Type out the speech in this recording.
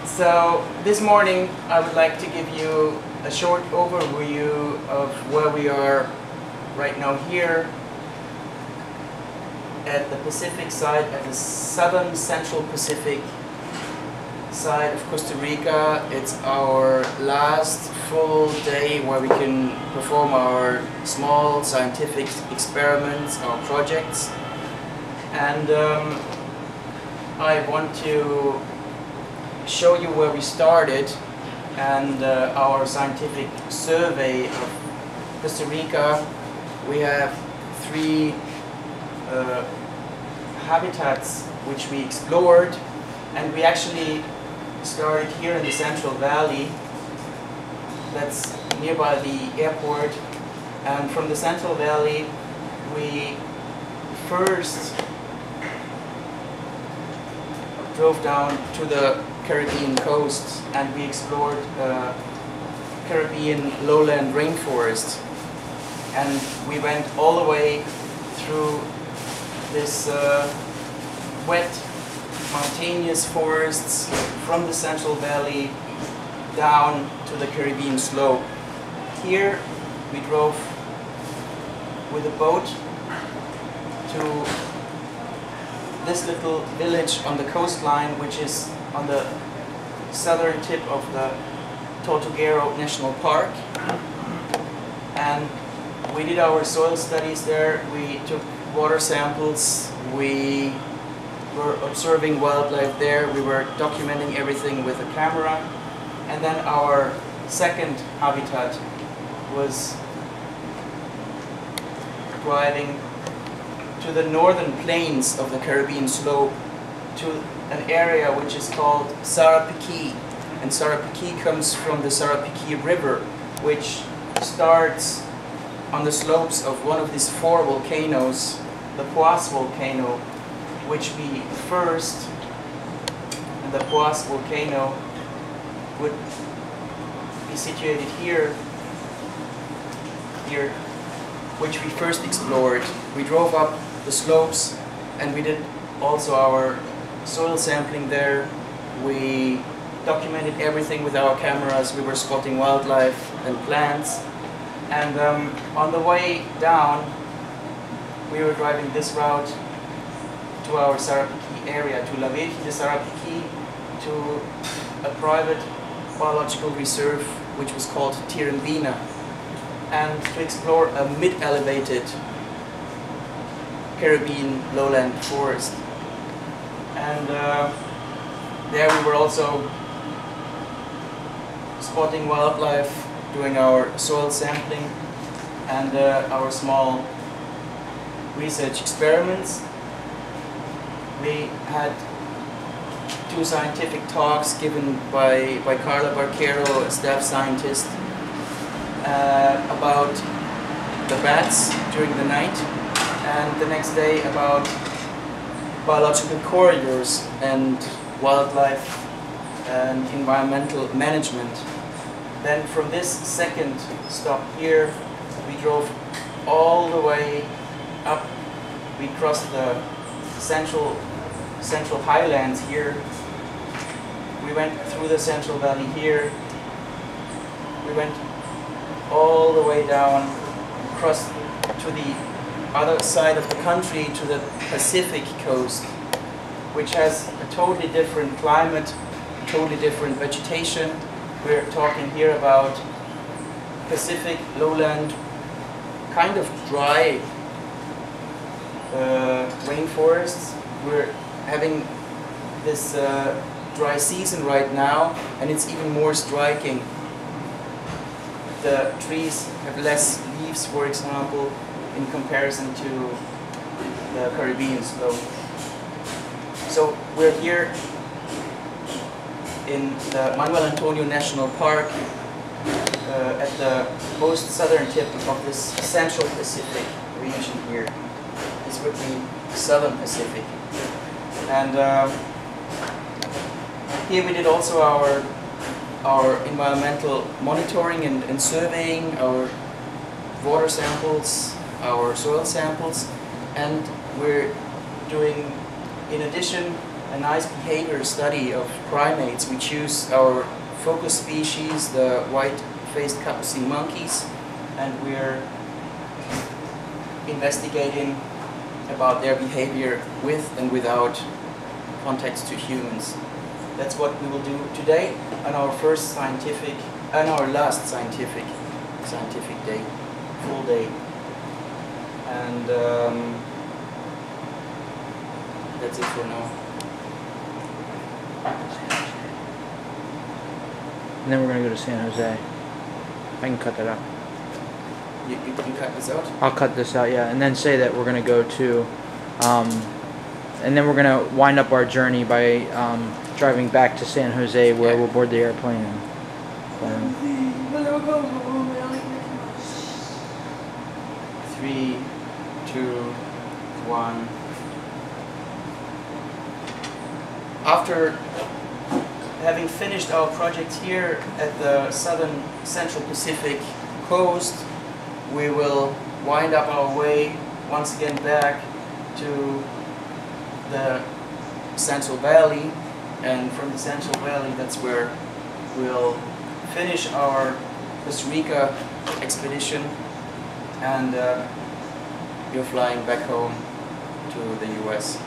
So this morning I would like to give you a short overview of where we are right now here at the Pacific side, at the southern central Pacific side of Costa Rica. It's our last full day where we can perform our small scientific experiments, our projects, and I want to show you where we started and our scientific survey of Costa Rica. We have three habitats which we explored, and we actually started here in the Central Valley, that's nearby the airport, and from the Central Valley we first drove down to the Caribbean coast and we explored Caribbean lowland rainforest, and we went all the way through this wet mountainous forests from the Central Valley down to the Caribbean slope. Here we drove with a boat to this little village on the coastline, which is on the southern tip of the Tortuguero National Park, and we did our soil studies there. We took water samples, we were observing wildlife there, we were documenting everything with a camera, and then our second habitat was driving to the northern plains of the Caribbean slope to an area which is called Sarapiquí, and Sarapiquí comes from the Sarapiquí River, which starts on the slopes of one of these four volcanoes, the Poás volcano, which we first, and the Poás volcano would be situated here, which we first explored. We drove up the slopes and we did also our soil sampling there. We documented everything with our cameras. We were spotting wildlife and plants, and on the way down we were driving this route to our Sarapiquí area, to La Virgen de Sarapiquí, to a private biological reserve which was called Tirambina, and to explore a mid-elevated Caribbean lowland forest. And there we were also spotting wildlife, doing our soil sampling and our small research experiments. We had two scientific talks given by Carla Barquero, a staff scientist, about the bats during the night, and the next day about biological corridors and wildlife and environmental management. Then from this second stop here, we drove all the way up. We crossed the central highlands here. We went through the Central Valley here. We went all the way down, across to the other side of the country, to the Pacific coast, which has a totally different climate, totally different vegetation. We're talking here about Pacific lowland, kind of dry rainforests. We're having this dry season right now, and it's even more striking. The trees have less leaves, for example, in comparison to the Caribbean slope. So we're here in the Manuel Antonio National Park at the most southern tip of this Central Pacific region here. This would be Southern Pacific. And here we did also our environmental monitoring and surveying, our water samples, our soil samples, and we're doing, in addition, a nice behavior study of primates. We choose our focus species, the white-faced capucine monkeys, and we're investigating about their behavior with and without context to humans. That's what we will do today on our first scientific, and our last scientific day, full day. And that's it for now. And then we're going to go to San Jose. I can cut that out. You can cut this out? I'll cut this out, yeah. And then say that we're going to go to, and then we're going to wind up our journey by driving back to San Jose, where we'll board the airplane. And, 3, 2, 1. After having finished our project here at the southern Central Pacific coast, we will wind up our way once again back to the Central Valley, and from the Central Valley, that's where we'll finish our Costa Rica expedition, and you're flying back home to the US.